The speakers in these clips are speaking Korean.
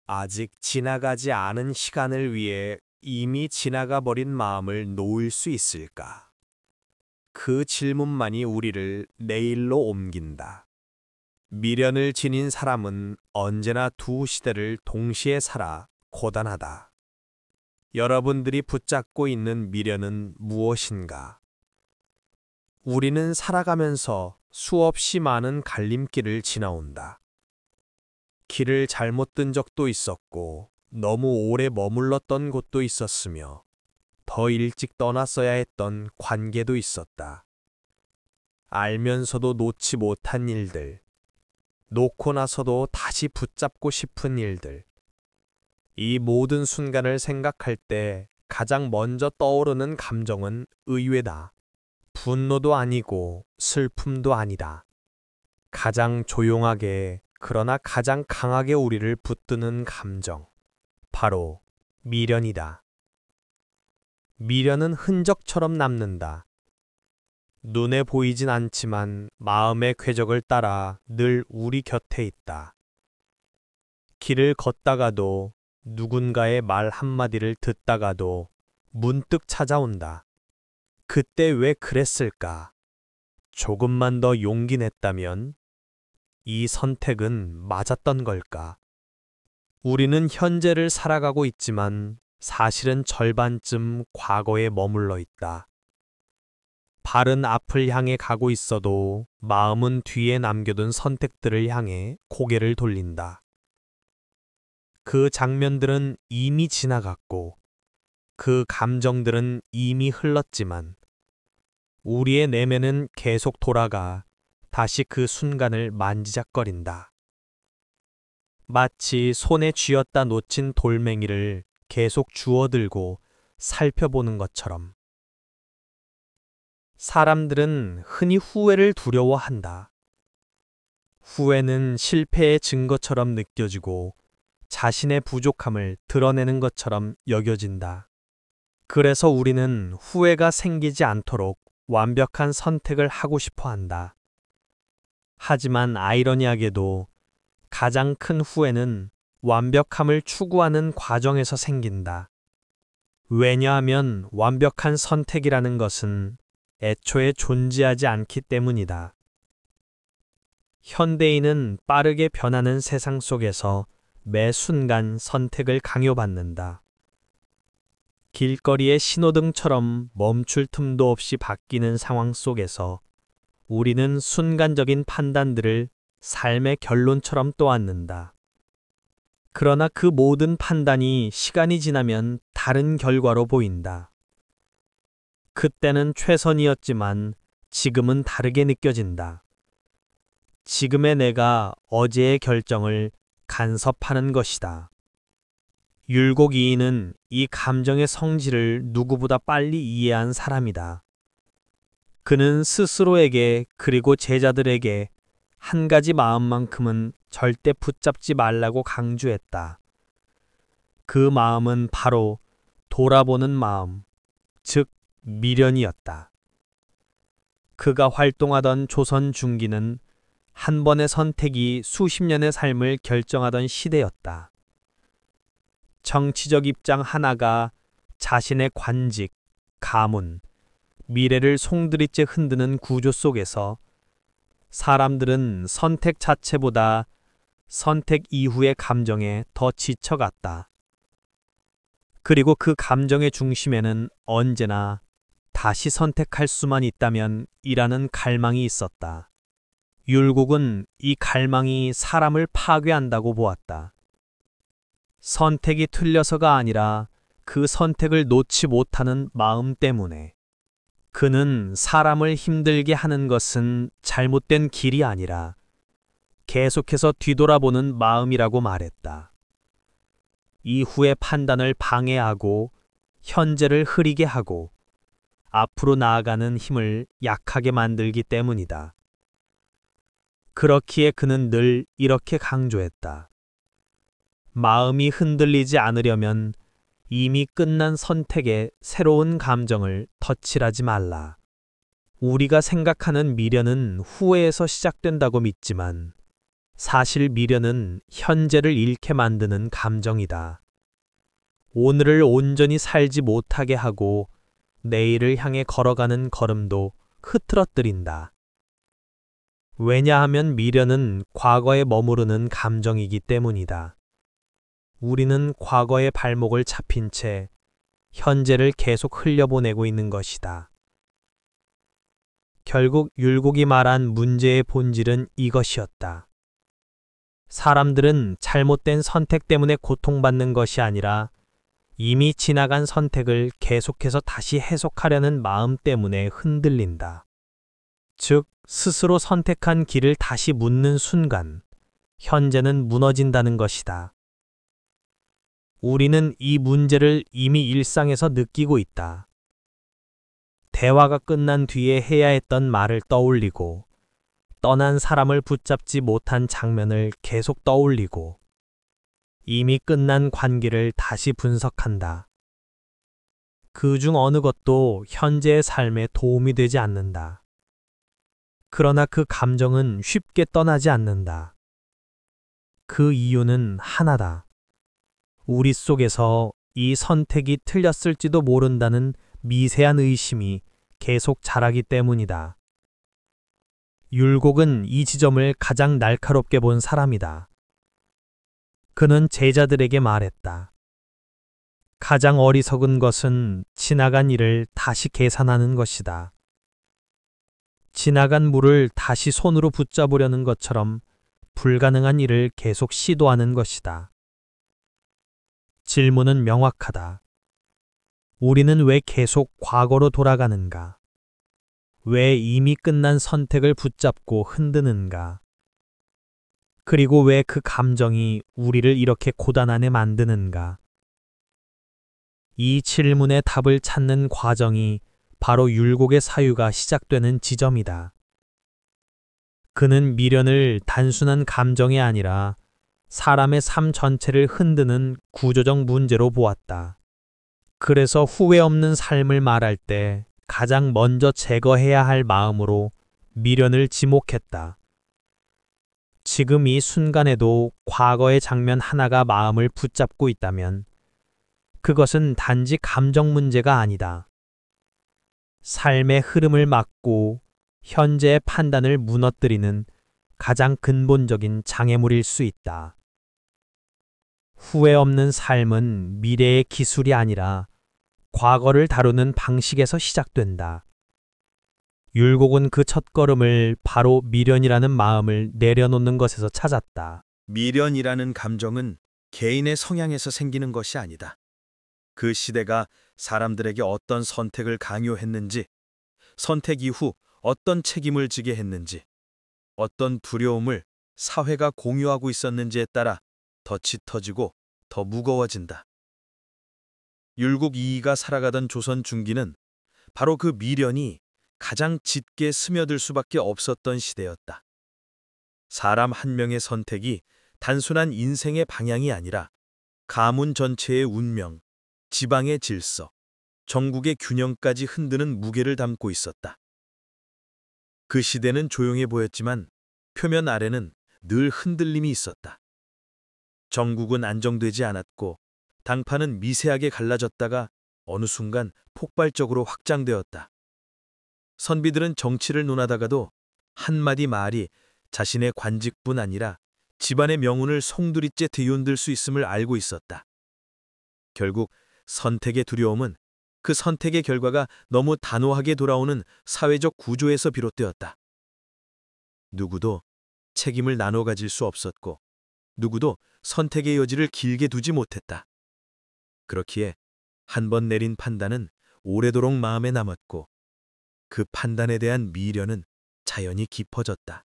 아직 지나가지 않은 시간을 위해 이미 지나가 버린 마음을 놓을 수 있을까? 그 질문만이 우리를 내일로 옮긴다. 미련을 지닌 사람은 언제나 두 시대를 동시에 살아 고단하다. 여러분들이 붙잡고 있는 미련은 무엇인가? 우리는 살아가면서 수없이 많은 갈림길을 지나온다. 길을 잘못 든 적도 있었고, 너무 오래 머물렀던 곳도 있었으며, 더 일찍 떠났어야 했던 관계도 있었다. 알면서도 놓지 못한 일들, 놓고 나서도 다시 붙잡고 싶은 일들. 이 모든 순간을 생각할 때 가장 먼저 떠오르는 감정은 의외다. 분노도 아니고 슬픔도 아니다. 가장 조용하게 그러나 가장 강하게 우리를 붙드는 감정. 바로 미련이다. 미련은 흔적처럼 남는다. 눈에 보이진 않지만 마음의 궤적을 따라 늘 우리 곁에 있다. 길을 걷다가도 누군가의 말 한마디를 듣다가도 문득 찾아온다. 그때 왜 그랬을까? 조금만 더 용기 냈다면 이 선택은 맞았던 걸까? 우리는 현재를 살아가고 있지만 사실은 절반쯤 과거에 머물러 있다. 발은 앞을 향해 가고 있어도 마음은 뒤에 남겨둔 선택들을 향해 고개를 돌린다. 그 장면들은 이미 지나갔고 그 감정들은 이미 흘렀지만 우리의 내면은 계속 돌아가 다시 그 순간을 만지작거린다. 마치 손에 쥐었다 놓친 돌멩이를 계속 주워들고 살펴보는 것처럼. 사람들은 흔히 후회를 두려워한다. 후회는 실패의 증거처럼 느껴지고 자신의 부족함을 드러내는 것처럼 여겨진다. 그래서 우리는 후회가 생기지 않도록 완벽한 선택을 하고 싶어 한다. 하지만 아이러니하게도 가장 큰 후회는 완벽함을 추구하는 과정에서 생긴다. 왜냐하면 완벽한 선택이라는 것은 애초에 존재하지 않기 때문이다. 현대인은 빠르게 변하는 세상 속에서 매 순간 선택을 강요받는다. 길거리의 신호등처럼 멈출 틈도 없이 바뀌는 상황 속에서 우리는 순간적인 판단들을 삶의 결론처럼 떠안는다. 그러나 그 모든 판단이 시간이 지나면 다른 결과로 보인다. 그때는 최선이었지만 지금은 다르게 느껴진다. 지금의 내가 어제의 결정을 간섭하는 것이다. 율곡이인은 이 감정의 성질을 누구보다 빨리 이해한 사람이다. 그는 스스로에게 그리고 제자들에게 한 가지 마음만큼은 절대 붙잡지 말라고 강조했다. 그 마음은 바로 돌아보는 마음, 즉 미련이었다. 그가 활동하던 조선 중기는 한 번의 선택이 수십 년의 삶을 결정하던 시대였다. 정치적 입장 하나가 자신의 관직, 가문, 미래를 송두리째 흔드는 구조 속에서 사람들은 선택 자체보다 선택 이후의 감정에 더 지쳐갔다. 그리고 그 감정의 중심에는 언제나 다시 선택할 수만 있다면 이라는 갈망이 있었다. 율곡은 이 갈망이 사람을 파괴한다고 보았다. 선택이 틀려서가 아니라 그 선택을 놓지 못하는 마음 때문에. 그는 사람을 힘들게 하는 것은 잘못된 길이 아니라 계속해서 뒤돌아보는 마음이라고 말했다. 이후의 판단을 방해하고 현재를 흐리게 하고 앞으로 나아가는 힘을 약하게 만들기 때문이다. 그렇기에 그는 늘 이렇게 강조했다. 마음이 흔들리지 않으려면 이미 끝난 선택에 새로운 감정을 덧칠하지 말라. 우리가 생각하는 미련은 후회에서 시작된다고 믿지만 사실 미련은 현재를 잃게 만드는 감정이다. 오늘을 온전히 살지 못하게 하고 내일을 향해 걸어가는 걸음도 흐트러뜨린다. 왜냐하면 미련은 과거에 머무르는 감정이기 때문이다. 우리는 과거의 발목을 잡힌 채 현재를 계속 흘려보내고 있는 것이다. 결국 율곡이 말한 문제의 본질은 이것이었다. 사람들은 잘못된 선택 때문에 고통받는 것이 아니라 이미 지나간 선택을 계속해서 다시 해석하려는 마음 때문에 흔들린다. 즉, 스스로 선택한 길을 다시 묻는 순간, 현재는 무너진다는 것이다. 우리는 이 문제를 이미 일상에서 느끼고 있다. 대화가 끝난 뒤에 해야 했던 말을 떠올리고, 떠난 사람을 붙잡지 못한 장면을 계속 떠올리고, 이미 끝난 관계를 다시 분석한다. 그 중 어느 것도 현재의 삶에 도움이 되지 않는다. 그러나 그 감정은 쉽게 떠나지 않는다. 그 이유는 하나다. 우리 속에서 이 선택이 틀렸을지도 모른다는 미세한 의심이 계속 자라기 때문이다. 율곡은 이 지점을 가장 날카롭게 본 사람이다. 그는 제자들에게 말했다. 가장 어리석은 것은 지나간 일을 다시 계산하는 것이다. 지나간 물을 다시 손으로 붙잡으려는 것처럼 불가능한 일을 계속 시도하는 것이다. 질문은 명확하다. 우리는 왜 계속 과거로 돌아가는가? 왜 이미 끝난 선택을 붙잡고 흔드는가? 그리고 왜 그 감정이 우리를 이렇게 고단하게 만드는가? 이 질문의 답을 찾는 과정이 바로 율곡의 사유가 시작되는 지점이다. 그는 미련을 단순한 감정이 아니라 사람의 삶 전체를 흔드는 구조적 문제로 보았다. 그래서 후회 없는 삶을 말할 때 가장 먼저 제거해야 할 마음으로 미련을 지목했다. 지금 이 순간에도 과거의 장면 하나가 마음을 붙잡고 있다면 그것은 단지 감정 문제가 아니다. 삶의 흐름을 막고 현재의 판단을 무너뜨리는 가장 근본적인 장애물일 수 있다. 후회 없는 삶은 미래의 기술이 아니라 과거를 다루는 방식에서 시작된다. 율곡은 그 첫걸음을 바로 미련이라는 마음을 내려놓는 것에서 찾았다. 미련이라는 감정은 개인의 성향에서 생기는 것이 아니다. 그 시대가 사람들에게 어떤 선택을 강요했는지, 선택 이후 어떤 책임을 지게 했는지, 어떤 두려움을 사회가 공유하고 있었는지에 따라 더 짙어지고 더 무거워진다. 율곡 이이가 살아가던 조선 중기는 바로 그 미련이 가장 짙게 스며들 수밖에 없었던 시대였다. 사람 한 명의 선택이 단순한 인생의 방향이 아니라 가문 전체의 운명, 지방의 질서, 전국의 균형까지 흔드는 무게를 담고 있었다. 그 시대는 조용해 보였지만 표면 아래는 늘 흔들림이 있었다. 정국은 안정되지 않았고 당파는 미세하게 갈라졌다가 어느 순간 폭발적으로 확장되었다. 선비들은 정치를 논하다가도 한마디 말이 자신의 관직뿐 아니라 집안의 명운을 송두리째 뒤흔들 수 있음을 알고 있었다. 결국 선택의 두려움은 그 선택의 결과가 너무 단호하게 돌아오는 사회적 구조에서 비롯되었다. 누구도 책임을 나눠 가질 수 없었고 누구도 선택의 여지를 길게 두지 못했다. 그렇기에 한 번 내린 판단은 오래도록 마음에 남았고 그 판단에 대한 미련은 자연히 깊어졌다.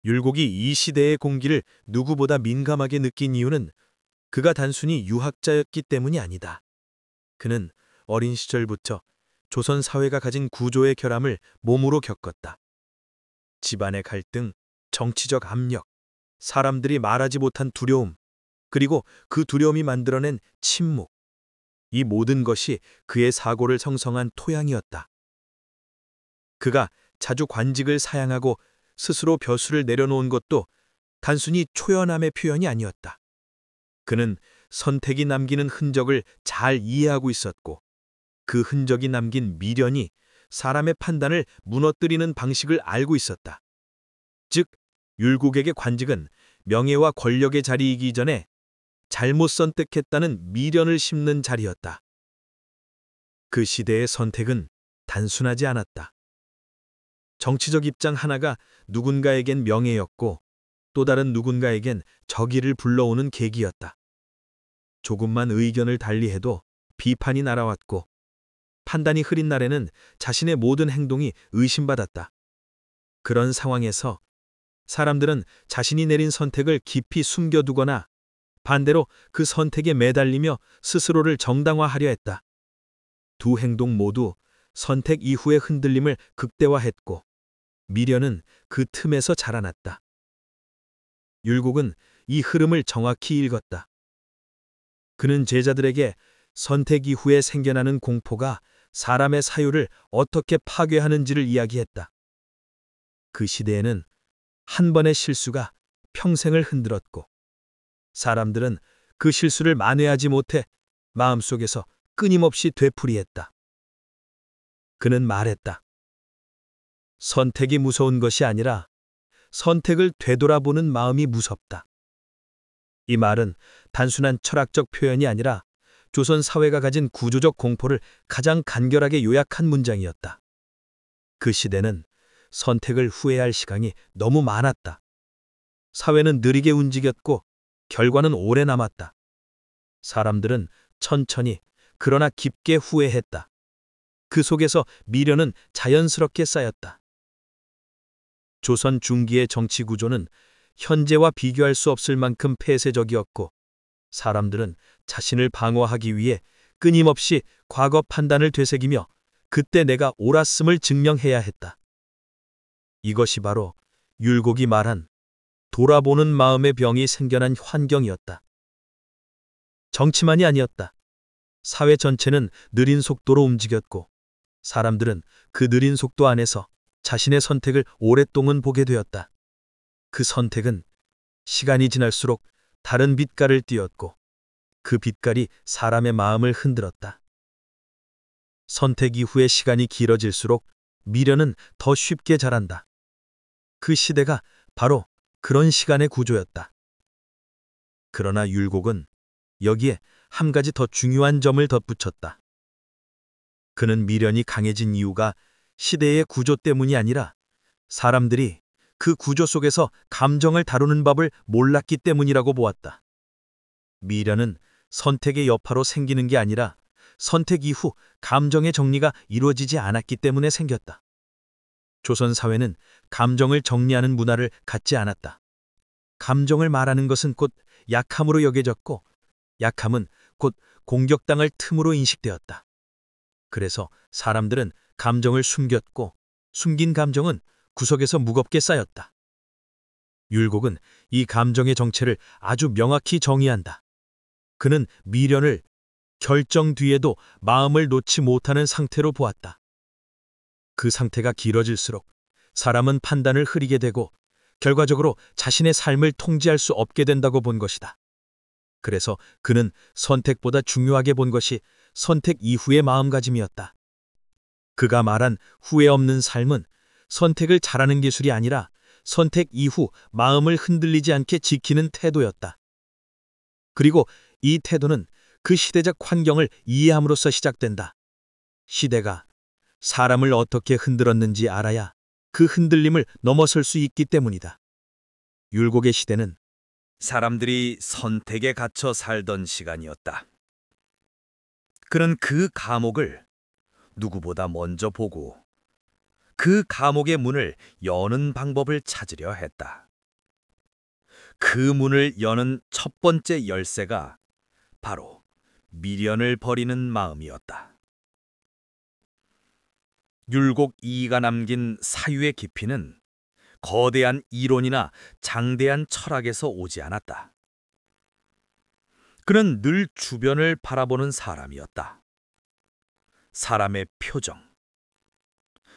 율곡이 이 시대의 공기를 누구보다 민감하게 느낀 이유는 그가 단순히 유학자였기 때문이 아니다. 그는 어린 시절부터 조선 사회가 가진 구조의 결함을 몸으로 겪었다. 집안의 갈등, 정치적 압력, 사람들이 말하지 못한 두려움, 그리고 그 두려움이 만들어낸 침묵. 이 모든 것이 그의 사고를 형성한 토양이었다. 그가 자주 관직을 사양하고 스스로 벼슬을 내려놓은 것도 단순히 초연함의 표현이 아니었다. 그는 선택이 남기는 흔적을 잘 이해하고 있었고 그 흔적이 남긴 미련이 사람의 판단을 무너뜨리는 방식을 알고 있었다. 즉, 율곡에게 관직은 명예와 권력의 자리이기 전에 잘못 선택했다는 미련을 심는 자리였다. 그 시대의 선택은 단순하지 않았다. 정치적 입장 하나가 누군가에겐 명예였고 또 다른 누군가에겐 적의를 불러오는 계기였다. 조금만 의견을 달리해도 비판이 날아왔고 판단이 흐린 날에는 자신의 모든 행동이 의심받았다. 그런 상황에서 사람들은 자신이 내린 선택을 깊이 숨겨두거나 반대로 그 선택에 매달리며 스스로를 정당화하려 했다. 두 행동 모두 선택 이후의 흔들림을 극대화했고 미련은 그 틈에서 자라났다. 율곡은 이 흐름을 정확히 읽었다. 그는 제자들에게 선택 이후에 생겨나는 공포가 사람의 사유를 어떻게 파괴하는지를 이야기했다. 그 시대에는 한 번의 실수가 평생을 흔들었고 사람들은 그 실수를 만회하지 못해 마음속에서 끊임없이 되풀이했다. 그는 말했다. 선택이 무서운 것이 아니라 선택을 되돌아보는 마음이 무섭다. 이 말은 단순한 철학적 표현이 아니라 조선 사회가 가진 구조적 공포를 가장 간결하게 요약한 문장이었다. 그 시대는 선택을 후회할 시간이 너무 많았다. 사회는 느리게 움직였고 결과는 오래 남았다. 사람들은 천천히 그러나 깊게 후회했다. 그 속에서 미련은 자연스럽게 쌓였다. 조선 중기의 정치 구조는 현재와 비교할 수 없을 만큼 폐쇄적이었고 사람들은 자신을 방어하기 위해 끊임없이 과거 판단을 되새기며 그때 내가 옳았음을 증명해야 했다. 이것이 바로 율곡이 말한 돌아보는 마음의 병이 생겨난 환경이었다. 정치만이 아니었다. 사회 전체는 느린 속도로 움직였고 사람들은 그 느린 속도 안에서 자신의 선택을 오랫동안 보게 되었다. 그 선택은 시간이 지날수록 다른 빛깔을 띠었고 그 빛깔이 사람의 마음을 흔들었다. 선택 이후의 시간이 길어질수록 미련은 더 쉽게 자란다. 그 시대가 바로 그런 시간의 구조였다. 그러나 율곡은 여기에 한 가지 더 중요한 점을 덧붙였다. 그는 미련이 강해진 이유가 시대의 구조 때문이 아니라 사람들이 그 구조 속에서 감정을 다루는 법을 몰랐기 때문이라고 보았다. 미련은 선택의 여파로 생기는 게 아니라 선택 이후 감정의 정리가 이루어지지 않았기 때문에 생겼다. 조선 사회는 감정을 정리하는 문화를 갖지 않았다. 감정을 말하는 것은 곧 약함으로 여겨졌고 약함은 곧 공격당할 틈으로 인식되었다. 그래서 사람들은 감정을 숨겼고 숨긴 감정은 구석에서 무겁게 쌓였다. 율곡은 이 감정의 정체를 아주 명확히 정의한다. 그는 미련을 결정 뒤에도 마음을 놓지 못하는 상태로 보았다. 그 상태가 길어질수록 사람은 판단을 흐리게 되고 결과적으로 자신의 삶을 통제할 수 없게 된다고 본 것이다. 그래서 그는 선택보다 중요하게 본 것이 선택 이후의 마음가짐이었다. 그가 말한 후회 없는 삶은 선택을 잘하는 기술이 아니라 선택 이후 마음을 흔들리지 않게 지키는 태도였다. 그리고 이 태도는 그 시대적 환경을 이해함으로써 시작된다. 시대가 사람을 어떻게 흔들었는지 알아야 그 흔들림을 넘어설 수 있기 때문이다. 율곡의 시대는 사람들이 선택에 갇혀 살던 시간이었다. 그는 그 감옥을 누구보다 먼저 보고 그 감옥의 문을 여는 방법을 찾으려 했다. 그 문을 여는 첫 번째 열쇠가 바로 미련을 버리는 마음이었다. 율곡 이이가 남긴 사유의 깊이는 거대한 이론이나 장대한 철학에서 오지 않았다. 그는 늘 주변을 바라보는 사람이었다. 사람의 표정,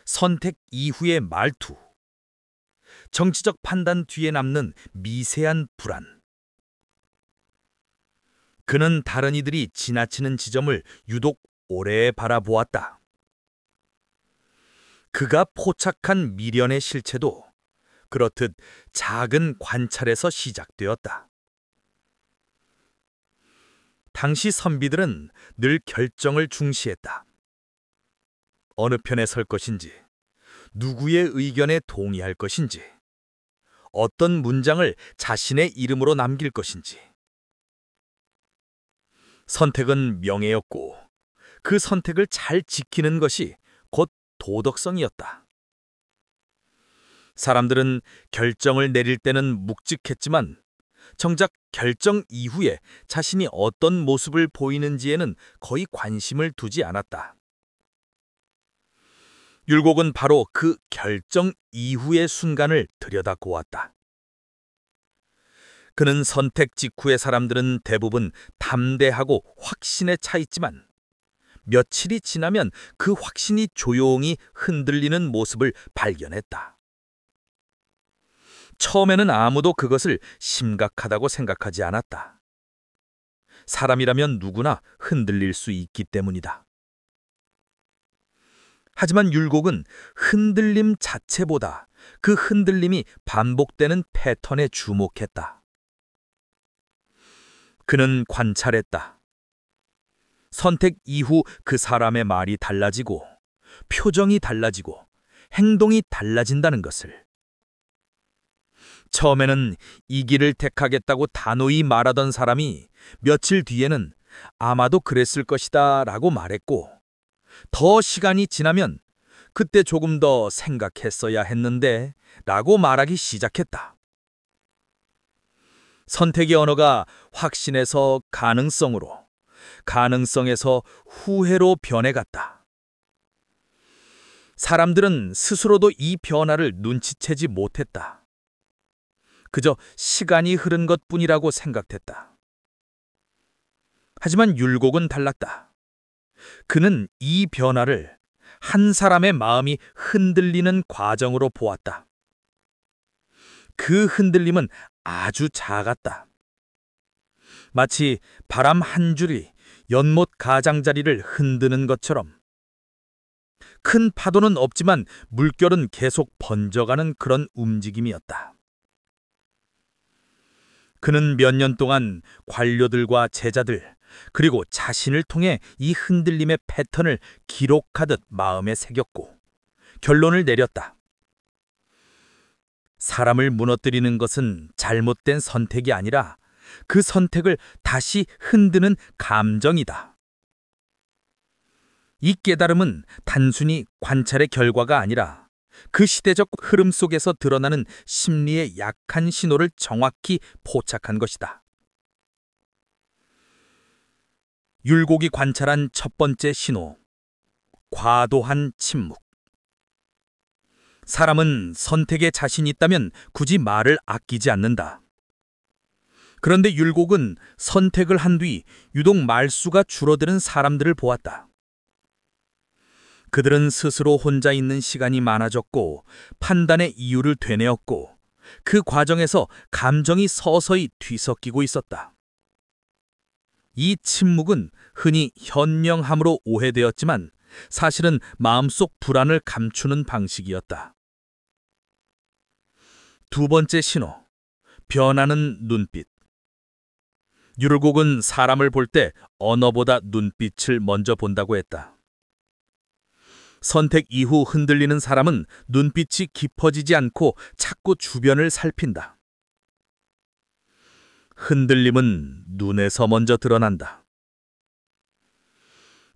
선택 이후의 말투, 정치적 판단 뒤에 남는 미세한 불안. 그는 다른 이들이 지나치는 지점을 유독 오래 바라보았다. 그가 포착한 미련의 실체도 그렇듯 작은 관찰에서 시작되었다. 당시 선비들은 늘 결정을 중시했다. 어느 편에 설 것인지, 누구의 의견에 동의할 것인지, 어떤 문장을 자신의 이름으로 남길 것인지. 선택은 명예였고 그 선택을 잘 지키는 것이 곧 도덕성이었다. 사람들은 결정을 내릴 때는 묵직했지만 정작 결정 이후에 자신이 어떤 모습을 보이는지에는 거의 관심을 두지 않았다. 율곡은 바로 그 결정 이후의 순간을 들여다보았다. 그는 선택 직후의 사람들은 대부분 담대하고 확신에 차 있지만 며칠이 지나면 그 확신이 조용히 흔들리는 모습을 발견했다. 처음에는 아무도 그것을 심각하다고 생각하지 않았다. 사람이라면 누구나 흔들릴 수 있기 때문이다. 하지만 율곡은 흔들림 자체보다 그 흔들림이 반복되는 패턴에 주목했다. 그는 관찰했다. 선택 이후 그 사람의 말이 달라지고 표정이 달라지고 행동이 달라진다는 것을. 처음에는 이 길을 택하겠다고 단호히 말하던 사람이 며칠 뒤에는 아마도 그랬을 것이다 라고 말했고, 더 시간이 지나면 그때 조금 더 생각했어야 했는데 라고 말하기 시작했다. 선택의 언어가 확신에서 가능성으로, 가능성에서 후회로 변해갔다. 사람들은 스스로도 이 변화를 눈치채지 못했다. 그저 시간이 흐른 것뿐이라고 생각했다. 하지만 율곡은 달랐다. 그는 이 변화를 한 사람의 마음이 흔들리는 과정으로 보았다. 그 흔들림은 아주 작았다. 마치 바람 한 줄이 연못 가장자리를 흔드는 것처럼. 큰 파도는 없지만 물결은 계속 번져가는 그런 움직임이었다. 그는 몇 년 동안 관료들과 제자들, 그리고 자신을 통해 이 흔들림의 패턴을 기록하듯 마음에 새겼고 결론을 내렸다. 사람을 무너뜨리는 것은 잘못된 선택이 아니라 그 선택을 다시 흔드는 감정이다. 이 깨달음은 단순히 관찰의 결과가 아니라 그 시대적 흐름 속에서 드러나는 심리의 약한 신호를 정확히 포착한 것이다. 율곡이 관찰한 첫 번째 신호, 과도한 침묵. 사람은 선택에 자신이 있다면 굳이 말을 아끼지 않는다. 그런데 율곡은 선택을 한 뒤 유독 말수가 줄어드는 사람들을 보았다. 그들은 스스로 혼자 있는 시간이 많아졌고 판단의 이유를 되뇌었고 그 과정에서 감정이 서서히 뒤섞이고 있었다. 이 침묵은 흔히 현명함으로 오해되었지만 사실은 마음속 불안을 감추는 방식이었다. 두 번째 신호, 변하는 눈빛. 율곡은 사람을 볼 때 언어보다 눈빛을 먼저 본다고 했다. 선택 이후 흔들리는 사람은 눈빛이 깊어지지 않고 자꾸 주변을 살핀다. 흔들림은 눈에서 먼저 드러난다.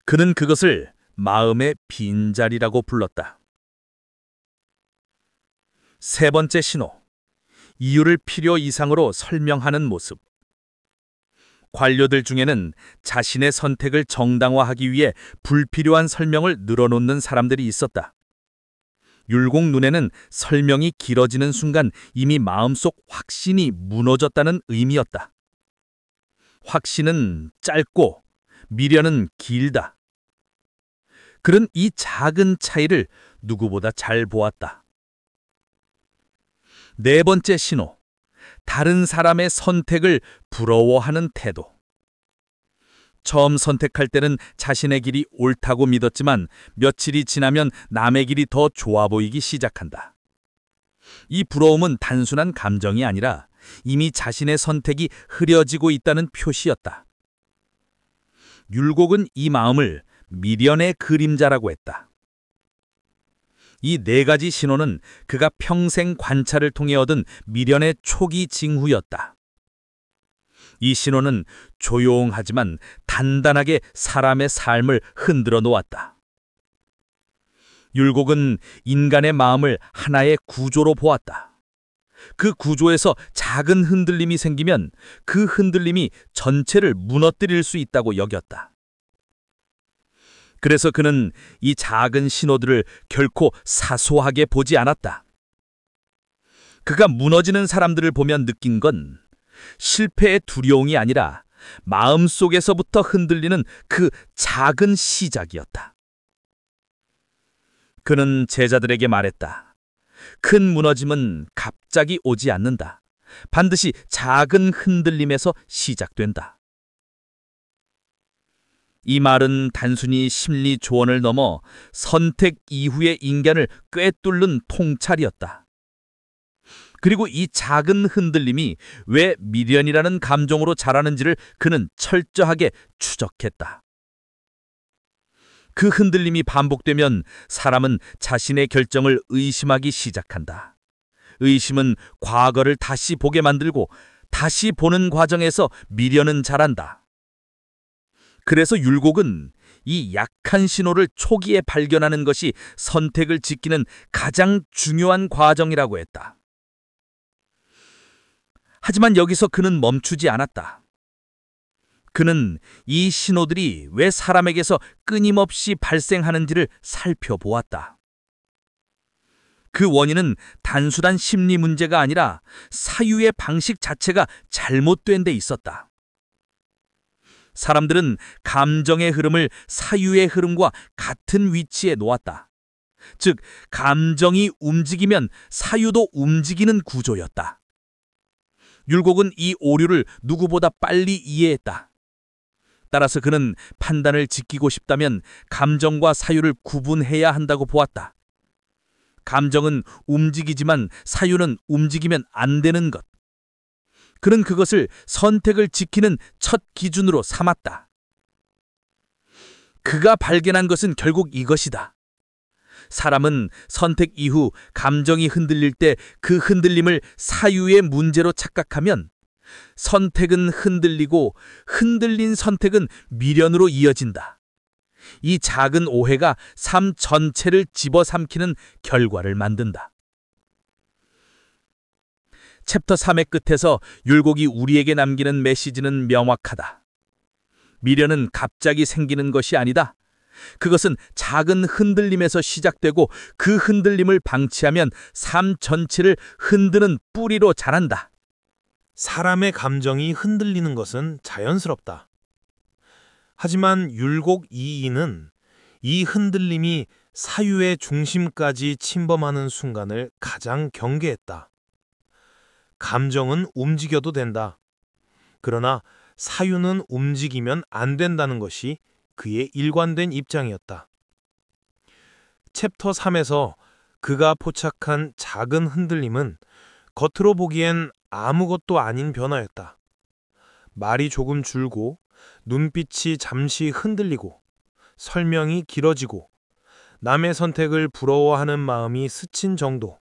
그는 그것을 마음의 빈자리라고 불렀다. 세 번째 신호, 이유를 필요 이상으로 설명하는 모습. 관료들 중에는 자신의 선택을 정당화하기 위해 불필요한 설명을 늘어놓는 사람들이 있었다. 율곡 눈에는 설명이 길어지는 순간 이미 마음속 확신이 무너졌다는 의미였다. 확신은 짧고 미련은 길다. 그는 이 작은 차이를 누구보다 잘 보았다. 네 번째 신호. 다른 사람의 선택을 부러워하는 태도. 처음 선택할 때는 자신의 길이 옳다고 믿었지만 며칠이 지나면 남의 길이 더 좋아 보이기 시작한다. 이 부러움은 단순한 감정이 아니라 이미 자신의 선택이 흐려지고 있다는 표시였다. 율곡은 이 마음을 미련의 그림자라고 했다. 이 네 가지 신호는 그가 평생 관찰을 통해 얻은 미련의 초기 징후였다. 이 신호는 조용하지만 단단하게 사람의 삶을 흔들어 놓았다. 율곡은 인간의 마음을 하나의 구조로 보았다. 그 구조에서 작은 흔들림이 생기면 그 흔들림이 전체를 무너뜨릴 수 있다고 여겼다. 그래서 그는 이 작은 신호들을 결코 사소하게 보지 않았다. 그가 무너지는 사람들을 보면 느낀 건 실패의 두려움이 아니라 마음속에서부터 흔들리는 그 작은 시작이었다. 그는 제자들에게 말했다. 큰 무너짐은 갑자기 오지 않는다. 반드시 작은 흔들림에서 시작된다. 이 말은 단순히 심리 조언을 넘어 선택 이후의 인간을 꿰뚫는 통찰이었다. 그리고 이 작은 흔들림이 왜 미련이라는 감정으로 자라는지를 그는 철저하게 추적했다. 그 흔들림이 반복되면 사람은 자신의 결정을 의심하기 시작한다. 의심은 과거를 다시 보게 만들고 다시 보는 과정에서 미련은 자란다. 그래서 율곡은 이 약한 신호를 초기에 발견하는 것이 선택을 지키는 가장 중요한 과정이라고 했다. 하지만 여기서 그는 멈추지 않았다. 그는 이 신호들이 왜 사람에게서 끊임없이 발생하는지를 살펴보았다. 그 원인은 단순한 심리 문제가 아니라 사유의 방식 자체가 잘못된 데 있었다. 사람들은 감정의 흐름을 사유의 흐름과 같은 위치에 놓았다. 즉, 감정이 움직이면 사유도 움직이는 구조였다. 율곡은 이 오류를 누구보다 빨리 이해했다. 따라서 그는 판단을 지키고 싶다면 감정과 사유를 구분해야 한다고 보았다. 감정은 움직이지만 사유는 움직이면 안 되는 것. 그는 그것을 선택을 지키는 첫 기준으로 삼았다. 그가 발견한 것은 결국 이것이다. 사람은 선택 이후 감정이 흔들릴 때 그 흔들림을 사유의 문제로 착각하면 선택은 흔들리고 흔들린 선택은 미련으로 이어진다. 이 작은 오해가 삶 전체를 집어삼키는 결과를 만든다. 챕터 3의 끝에서 율곡이 우리에게 남기는 메시지는 명확하다. 미련은 갑자기 생기는 것이 아니다. 그것은 작은 흔들림에서 시작되고 그 흔들림을 방치하면 삶 전체를 흔드는 뿌리로 자란다. 사람의 감정이 흔들리는 것은 자연스럽다. 하지만 율곡 2이는 이 흔들림이 사유의 중심까지 침범하는 순간을 가장 경계했다. 감정은 움직여도 된다. 그러나 사유는 움직이면 안 된다는 것이 그의 일관된 입장이었다. 챕터 3에서 그가 포착한 작은 흔들림은 겉으로 보기엔 아무것도 아닌 변화였다. 말이 조금 줄고 눈빛이 잠시 흔들리고 설명이 길어지고 남의 선택을 부러워하는 마음이 스친 정도.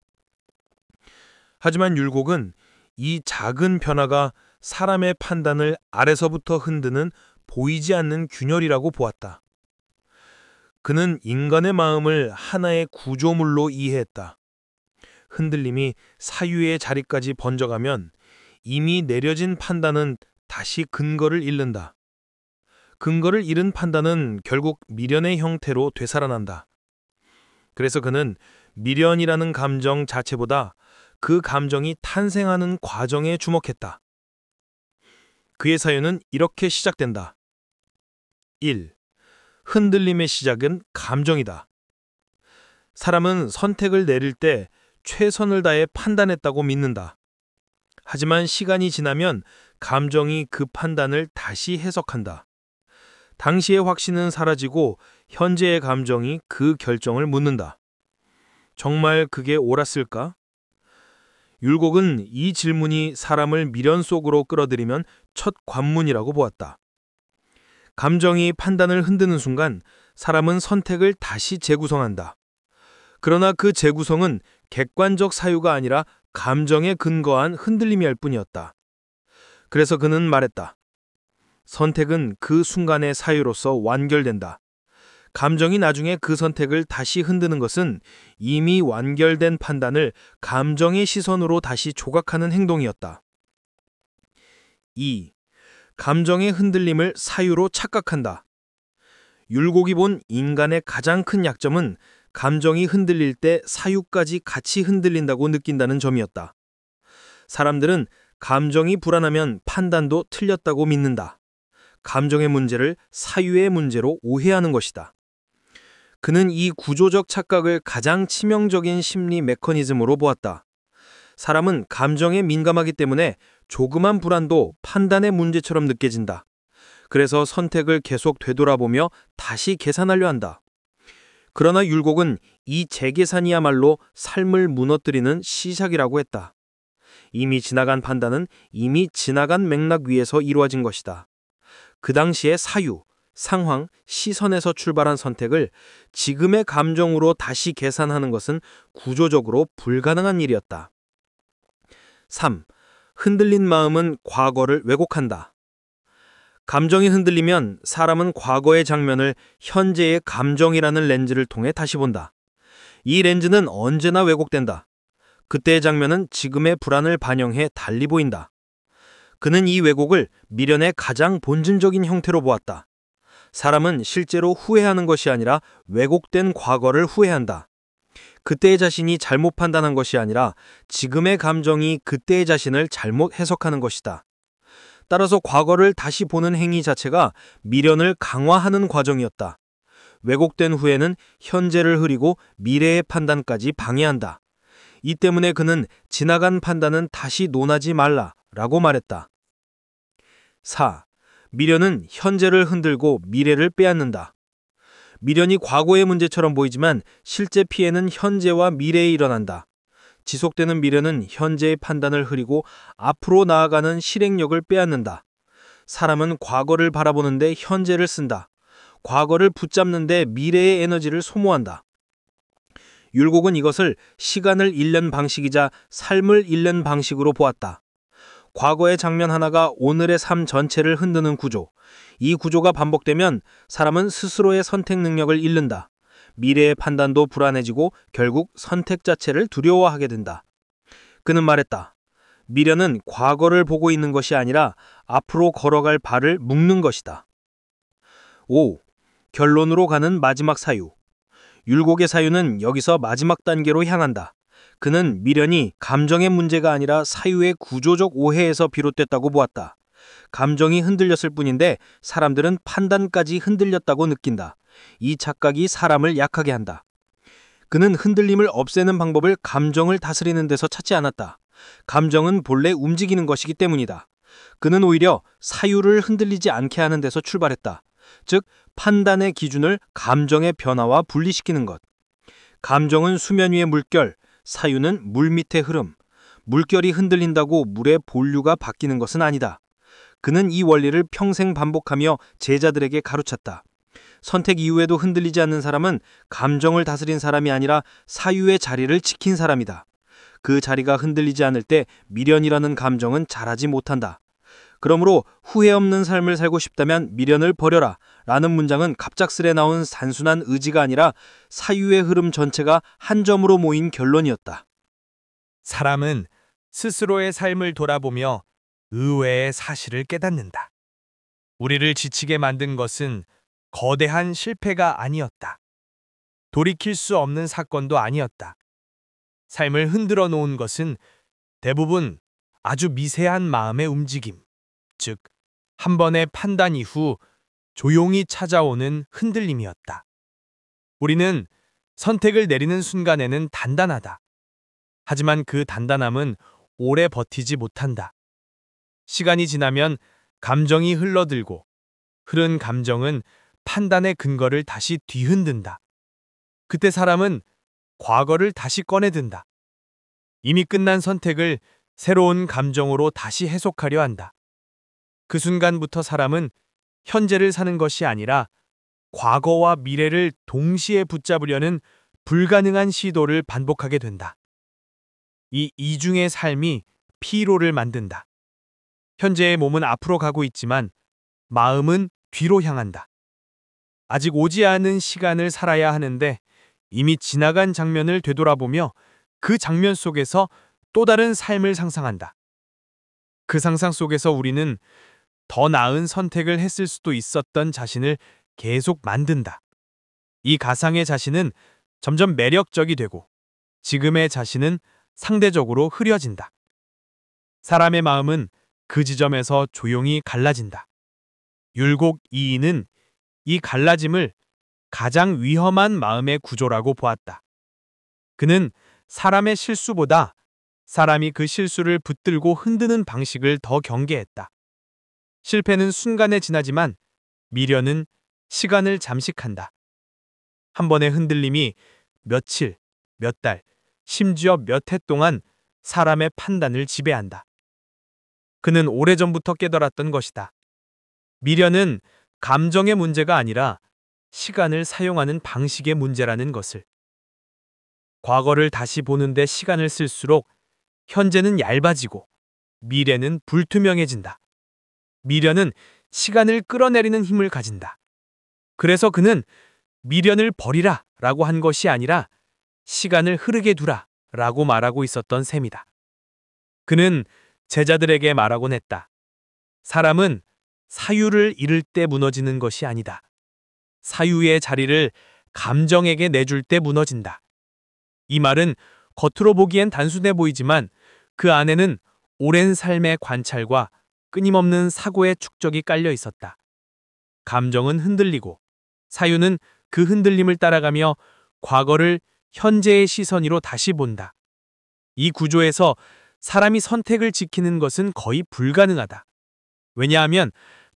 하지만 율곡은 이 작은 변화가 사람의 판단을 아래서부터 흔드는 보이지 않는 균열이라고 보았다. 그는 인간의 마음을 하나의 구조물로 이해했다. 흔들림이 사유의 자리까지 번져가면 이미 내려진 판단은 다시 근거를 잃는다. 근거를 잃은 판단은 결국 미련의 형태로 되살아난다. 그래서 그는 미련이라는 감정 자체보다 그 감정이 탄생하는 과정에 주목했다. 그의 사유는 이렇게 시작된다. 1. 흔들림의 시작은 감정이다. 사람은 선택을 내릴 때 최선을 다해 판단했다고 믿는다. 하지만 시간이 지나면 감정이 그 판단을 다시 해석한다. 당시의 확신은 사라지고 현재의 감정이 그 결정을 묻는다. 정말 그게 옳았을까? 율곡은 이 질문이 사람을 미련 속으로 끌어들이면 첫 관문이라고 보았다. 감정이 판단을 흔드는 순간 사람은 선택을 다시 재구성한다. 그러나 그 재구성은 객관적 사유가 아니라 감정에 근거한 흔들림이할 뿐이었다. 그래서 그는 말했다. 선택은 그 순간의 사유로서 완결된다. 감정이 나중에 그 선택을 다시 흔드는 것은 이미 완결된 판단을 감정의 시선으로 다시 조각하는 행동이었다. 2. 감정의 흔들림을 사유로 착각한다. 율곡이 본 인간의 가장 큰 약점은 감정이 흔들릴 때 사유까지 같이 흔들린다고 느낀다는 점이었다. 사람들은 감정이 불안하면 판단도 틀렸다고 믿는다. 감정의 문제를 사유의 문제로 오해하는 것이다. 그는 이 구조적 착각을 가장 치명적인 심리 메커니즘으로 보았다. 사람은 감정에 민감하기 때문에 조그만 불안도 판단의 문제처럼 느껴진다. 그래서 선택을 계속 되돌아보며 다시 계산하려 한다. 그러나 율곡은 이 재계산이야말로 삶을 무너뜨리는 시작이라고 했다. 이미 지나간 판단은 이미 지나간 맥락 위에서 이루어진 것이다. 그 당시의 사유, 상황, 시선에서 출발한 선택을 지금의 감정으로 다시 계산하는 것은 구조적으로 불가능한 일이었다. 3. 흔들린 마음은 과거를 왜곡한다. 감정이 흔들리면 사람은 과거의 장면을 현재의 감정이라는 렌즈를 통해 다시 본다. 이 렌즈는 언제나 왜곡된다. 그때의 장면은 지금의 불안을 반영해 달리 보인다. 그는 이 왜곡을 미련의 가장 본질적인 형태로 보았다. 사람은 실제로 후회하는 것이 아니라 왜곡된 과거를 후회한다. 그때의 자신이 잘못 판단한 것이 아니라 지금의 감정이 그때의 자신을 잘못 해석하는 것이다. 따라서 과거를 다시 보는 행위 자체가 미련을 강화하는 과정이었다. 왜곡된 후회는 현재를 흐리고 미래의 판단까지 방해한다. 이 때문에 그는 지나간 판단은 다시 논하지 말라라고 말했다. 4. 미련은 현재를 흔들고 미래를 빼앗는다. 미련이 과거의 문제처럼 보이지만 실제 피해는 현재와 미래에 일어난다. 지속되는 미련은 현재의 판단을 흐리고 앞으로 나아가는 실행력을 빼앗는다. 사람은 과거를 바라보는데 현재를 쓴다. 과거를 붙잡는데 미래의 에너지를 소모한다. 율곡은 이것을 시간을 잃는 방식이자 삶을 잃는 방식으로 보았다. 과거의 장면 하나가 오늘의 삶 전체를 흔드는 구조. 이 구조가 반복되면 사람은 스스로의 선택 능력을 잃는다. 미래의 판단도 불안해지고 결국 선택 자체를 두려워하게 된다. 그는 말했다. 미련은 과거를 보고 있는 것이 아니라 앞으로 걸어갈 발을 묶는 것이다. 5. 결론으로 가는 마지막 사유. 율곡의 사유는 여기서 마지막 단계로 향한다. 그는 미련이 감정의 문제가 아니라 사유의 구조적 오해에서 비롯됐다고 보았다. 감정이 흔들렸을 뿐인데 사람들은 판단까지 흔들렸다고 느낀다. 이 착각이 사람을 약하게 한다. 그는 흔들림을 없애는 방법을 감정을 다스리는 데서 찾지 않았다. 감정은 본래 움직이는 것이기 때문이다. 그는 오히려 사유를 흔들리지 않게 하는 데서 출발했다. 즉, 판단의 기준을 감정의 변화와 분리시키는 것. 감정은 수면 위의 물결, 사유는 물 밑의 흐름. 물결이 흔들린다고 물의 본류가 바뀌는 것은 아니다. 그는 이 원리를 평생 반복하며 제자들에게 가르쳤다. 선택 이후에도 흔들리지 않는 사람은 감정을 다스린 사람이 아니라 사유의 자리를 지킨 사람이다. 그 자리가 흔들리지 않을 때 미련이라는 감정은 자라지 못한다. 그러므로 후회 없는 삶을 살고 싶다면 미련을 버려라 라는 문장은 갑작스레 나온 단순한 의지가 아니라 사유의 흐름 전체가 한 점으로 모인 결론이었다. 사람은 스스로의 삶을 돌아보며 의외의 사실을 깨닫는다. 우리를 지치게 만든 것은 거대한 실패가 아니었다. 돌이킬 수 없는 사건도 아니었다. 삶을 흔들어 놓은 것은 대부분 아주 미세한 마음의 움직임, 즉, 한 번의 판단 이후 조용히 찾아오는 흔들림이었다. 우리는 선택을 내리는 순간에는 단단하다. 하지만 그 단단함은 오래 버티지 못한다. 시간이 지나면 감정이 흘러들고 흐른 감정은 판단의 근거를 다시 뒤흔든다. 그때 사람은 과거를 다시 꺼내든다. 이미 끝난 선택을 새로운 감정으로 다시 해석하려 한다. 그 순간부터 사람은 현재를 사는 것이 아니라 과거와 미래를 동시에 붙잡으려는 불가능한 시도를 반복하게 된다. 이 이중의 삶이 피로를 만든다. 현재의 몸은 앞으로 가고 있지만 마음은 뒤로 향한다. 아직 오지 않은 시간을 살아야 하는데 이미 지나간 장면을 되돌아보며 그 장면 속에서 또 다른 삶을 상상한다. 그 상상 속에서 우리는 더 나은 선택을 했을 수도 있었던 자신을 계속 만든다. 이 가상의 자신은 점점 매력적이 되고 지금의 자신은 상대적으로 흐려진다. 사람의 마음은 그 지점에서 조용히 갈라진다. 율곡 이인은 이 갈라짐을 가장 위험한 마음의 구조라고 보았다. 그는 사람의 실수보다 사람이 그 실수를 붙들고 흔드는 방식을 더 경계했다. 실패는 순간에 지나지만 미련은 시간을 잠식한다. 한 번의 흔들림이 며칠, 몇 달, 심지어 몇 해 동안 사람의 판단을 지배한다. 그는 오래전부터 깨달았던 것이다. 미련은 감정의 문제가 아니라 시간을 사용하는 방식의 문제라는 것을. 과거를 다시 보는데 시간을 쓸수록 현재는 얇아지고 미래는 불투명해진다. 미련은 시간을 끌어내리는 힘을 가진다. 그래서 그는 미련을 버리라 라고 한 것이 아니라 시간을 흐르게 두라 라고 말하고 있었던 셈이다. 그는 제자들에게 말하곤 했다. 사람은 사유를 잃을 때 무너지는 것이 아니다. 사유의 자리를 감정에게 내줄 때 무너진다. 이 말은 겉으로 보기엔 단순해 보이지만 그 안에는 오랜 삶의 관찰과 끊임없는 사고의 축적이 깔려 있었다. 감정은 흔들리고 사유는 그 흔들림을 따라가며 과거를 현재의 시선으로 다시 본다. 이 구조에서 사람이 선택을 지키는 것은 거의 불가능하다. 왜냐하면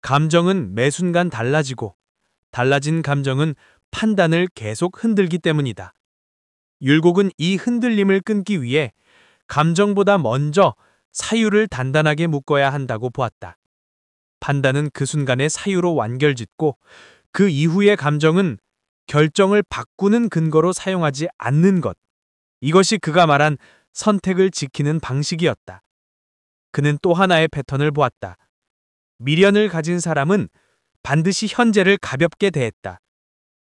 감정은 매 순간 달라지고 달라진 감정은 판단을 계속 흔들기 때문이다. 율곡은 이 흔들림을 끊기 위해 감정보다 먼저 사유를 단단하게 묶어야 한다고 보았다. 판단은 그 순간의 사유로 완결짓고 그 이후의 감정은 결정을 바꾸는 근거로 사용하지 않는 것. 이것이 그가 말한 선택을 지키는 방식이었다. 그는 또 하나의 패턴을 보았다. 미련을 가진 사람은 반드시 현재를 가볍게 대했다.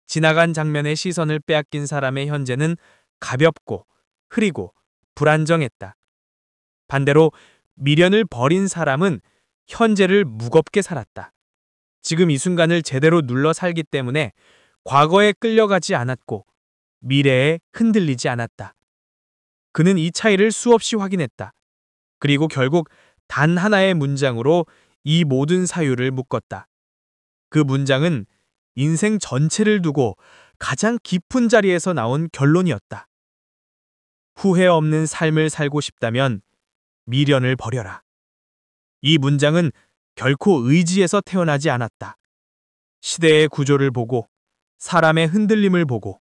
지나간 장면의 시선을 빼앗긴 사람의 현재는 가볍고 흐리고 불안정했다. 반대로 미련을 버린 사람은 현재를 무겁게 살았다. 지금 이 순간을 제대로 눌러 살기 때문에 과거에 끌려가지 않았고 미래에 흔들리지 않았다. 그는 이 차이를 수없이 확인했다. 그리고 결국 단 하나의 문장으로 이 모든 사유를 묶었다. 그 문장은 인생 전체를 두고 가장 깊은 자리에서 나온 결론이었다. 후회 없는 삶을 살고 싶다면 미련을 버려라. 이 문장은 결코 의지에서 태어나지 않았다. 시대의 구조를 보고 사람의 흔들림을 보고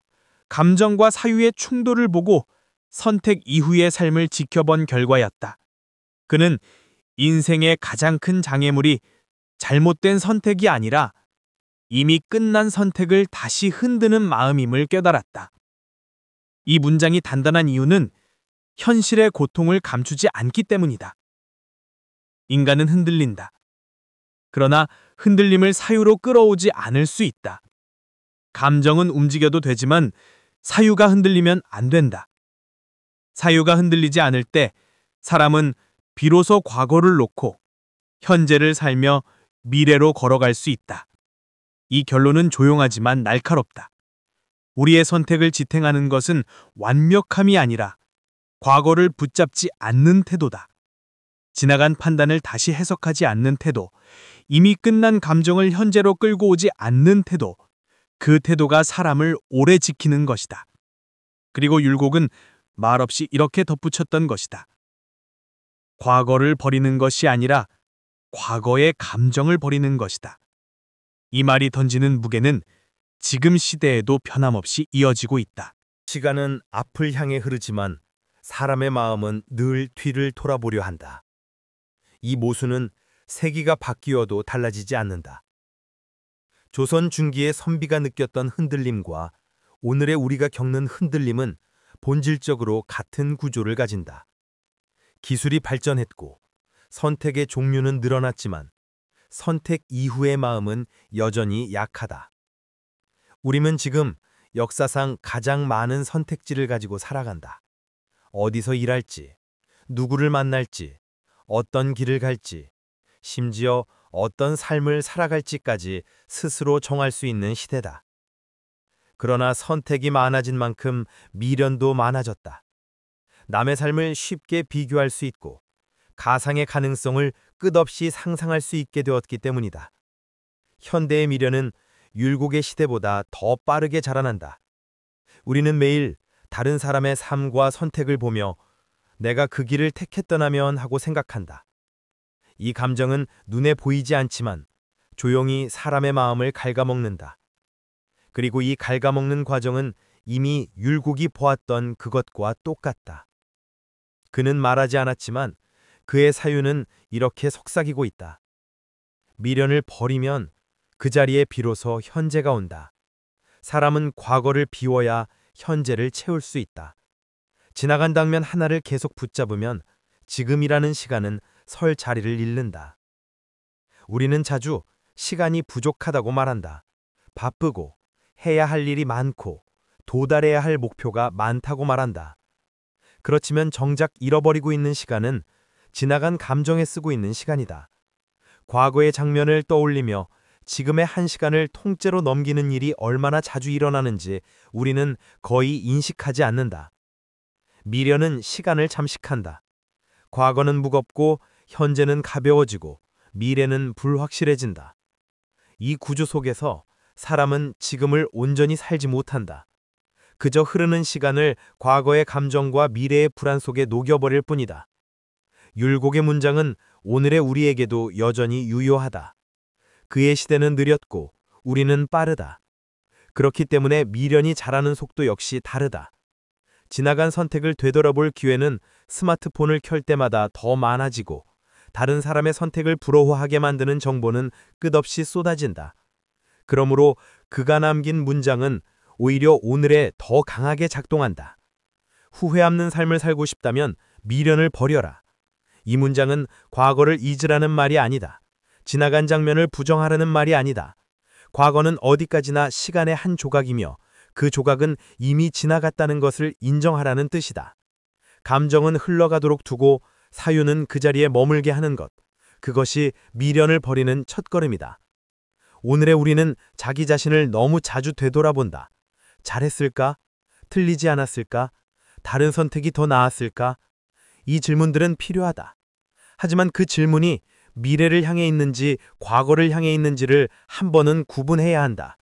감정과 사유의 충돌을 보고 선택 이후의 삶을 지켜본 결과였다. 그는 인생의 가장 큰 장애물이 잘못된 선택이 아니라 이미 끝난 선택을 다시 흔드는 마음임을 깨달았다. 이 문장이 단단한 이유는 현실의 고통을 감추지 않기 때문이다. 인간은 흔들린다. 그러나 흔들림을 사유로 끌어오지 않을 수 있다. 감정은 움직여도 되지만 사유가 흔들리면 안 된다. 사유가 흔들리지 않을 때 사람은 비로소 과거를 놓고 현재를 살며 미래로 걸어갈 수 있다. 이 결론은 조용하지만 날카롭다. 우리의 선택을 지탱하는 것은 완벽함이 아니라 과거를 붙잡지 않는 태도다. 지나간 판단을 다시 해석하지 않는 태도, 이미 끝난 감정을 현재로 끌고 오지 않는 태도, 그 태도가 사람을 오래 지키는 것이다. 그리고 율곡은 말없이 이렇게 덧붙였던 것이다. 과거를 버리는 것이 아니라 과거의 감정을 버리는 것이다. 이 말이 던지는 무게는 지금 시대에도 변함없이 이어지고 있다. 시간은 앞을 향해 흐르지만 사람의 마음은 늘 뒤를 돌아보려 한다. 이 모순은 세기가 바뀌어도 달라지지 않는다. 조선 중기의 선비가 느꼈던 흔들림과 오늘의 우리가 겪는 흔들림은 본질적으로 같은 구조를 가진다. 기술이 발전했고 선택의 종류는 늘어났지만 선택 이후의 마음은 여전히 약하다. 우리는 지금 역사상 가장 많은 선택지를 가지고 살아간다. 어디서 일할지, 누구를 만날지, 어떤 길을 갈지, 심지어 어떤 삶을 살아갈지까지 스스로 정할 수 있는 시대다. 그러나 선택이 많아진 만큼 미련도 많아졌다. 남의 삶을 쉽게 비교할 수 있고 가상의 가능성을 끝없이 상상할 수 있게 되었기 때문이다. 현대의 미련은 율곡의 시대보다 더 빠르게 자라난다. 우리는 매일 다른 사람의 삶과 선택을 보며 내가 그 길을 택했더라면 하고 생각한다. 이 감정은 눈에 보이지 않지만 조용히 사람의 마음을 갉아먹는다. 그리고 이 갉아먹는 과정은 이미 율곡이 보았던 그것과 똑같다. 그는 말하지 않았지만 그의 사유는 이렇게 속삭이고 있다. 미련을 버리면 그 자리에 비로소 현재가 온다. 사람은 과거를 비워야 현재를 채울 수 있다. 지나간 당면 하나를 계속 붙잡으면 지금이라는 시간은 설 자리를 잃는다. 우리는 자주 시간이 부족하다고 말한다. 바쁘고 해야 할 일이 많고 도달해야 할 목표가 많다고 말한다. 그렇지만 정작 잃어버리고 있는 시간은 지나간 감정에 쓰고 있는 시간이다. 과거의 장면을 떠올리며 지금의 한 시간을 통째로 넘기는 일이 얼마나 자주 일어나는지 우리는 거의 인식하지 않는다. 미련은 시간을 잠식한다. 과거는 무겁고 현재는 가벼워지고 미래는 불확실해진다. 이 구조 속에서 사람은 지금을 온전히 살지 못한다. 그저 흐르는 시간을 과거의 감정과 미래의 불안 속에 녹여버릴 뿐이다. 율곡의 문장은 오늘의 우리에게도 여전히 유효하다. 그의 시대는 느렸고 우리는 빠르다. 그렇기 때문에 미련이 자라는 속도 역시 다르다. 지나간 선택을 되돌아볼 기회는 스마트폰을 켤 때마다 더 많아지고 다른 사람의 선택을 부러워하게 만드는 정보는 끝없이 쏟아진다. 그러므로 그가 남긴 문장은 오히려 오늘에 더 강하게 작동한다. 후회 없는 삶을 살고 싶다면 미련을 버려라. 이 문장은 과거를 잊으라는 말이 아니다. 지나간 장면을 부정하라는 말이 아니다. 과거는 어디까지나 시간의 한 조각이며 그 조각은 이미 지나갔다는 것을 인정하라는 뜻이다. 감정은 흘러가도록 두고 사유는 그 자리에 머물게 하는 것. 그것이 미련을 버리는 첫걸음이다. 오늘의 우리는 자기 자신을 너무 자주 되돌아본다. 잘했을까? 틀리지 않았을까? 다른 선택이 더 나았을까? 이 질문들은 필요하다. 하지만 그 질문이 미래를 향해 있는지 과거를 향해 있는지를 한 번은 구분해야 한다.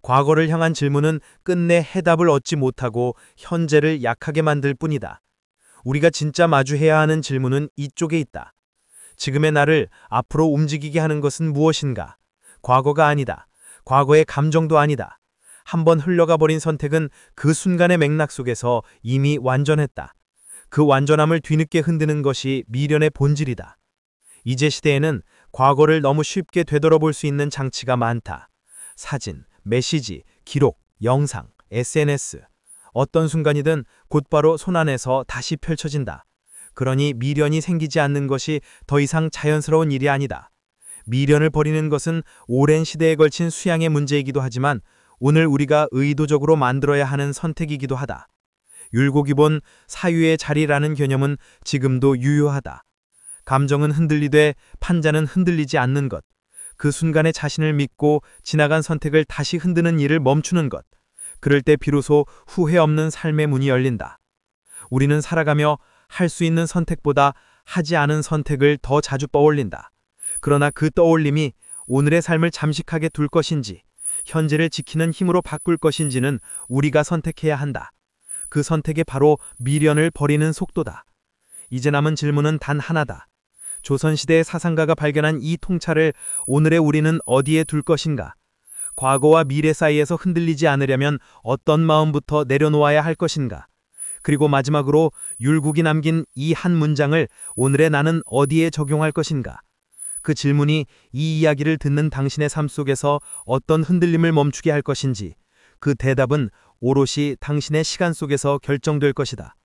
과거를 향한 질문은 끝내 해답을 얻지 못하고 현재를 약하게 만들 뿐이다. 우리가 진짜 마주해야 하는 질문은 이쪽에 있다. 지금의 나를 앞으로 움직이게 하는 것은 무엇인가? 과거가 아니다. 과거의 감정도 아니다. 한번 흘러가 버린 선택은 그 순간의 맥락 속에서 이미 완전했다. 그 완전함을 뒤늦게 흔드는 것이 미련의 본질이다. 이제 시대에는 과거를 너무 쉽게 되돌아볼 수 있는 장치가 많다. 사진, 메시지, 기록, 영상, SNS. 어떤 순간이든 곧바로 손안에서 다시 펼쳐진다. 그러니 미련이 생기지 않는 것이 더 이상 자연스러운 일이 아니다. 미련을 버리는 것은 오랜 시대에 걸친 수양의 문제이기도 하지만 오늘 우리가 의도적으로 만들어야 하는 선택이기도 하다. 율곡이 본 사유의 자리라는 개념은 지금도 유효하다. 감정은 흔들리되 판자는 흔들리지 않는 것. 그 순간에 자신을 믿고 지나간 선택을 다시 흔드는 일을 멈추는 것. 그럴 때 비로소 후회 없는 삶의 문이 열린다. 우리는 살아가며 할 수 있는 선택보다 하지 않은 선택을 더 자주 떠올린다. 그러나 그 떠올림이 오늘의 삶을 잠식하게 둘 것인지, 현재를 지키는 힘으로 바꿀 것인지는 우리가 선택해야 한다. 그 선택이 바로 미련을 버리는 속도다. 이제 남은 질문은 단 하나다. 조선시대의 사상가가 발견한 이 통찰을 오늘의 우리는 어디에 둘 것인가? 과거와 미래 사이에서 흔들리지 않으려면 어떤 마음부터 내려놓아야 할 것인가? 그리고 마지막으로 율곡이 남긴 이 한 문장을 오늘의 나는 어디에 적용할 것인가? 그 질문이 이 이야기를 듣는 당신의 삶 속에서 어떤 흔들림을 멈추게 할 것인지, 그 대답은 오롯이 당신의 시간 속에서 결정될 것이다.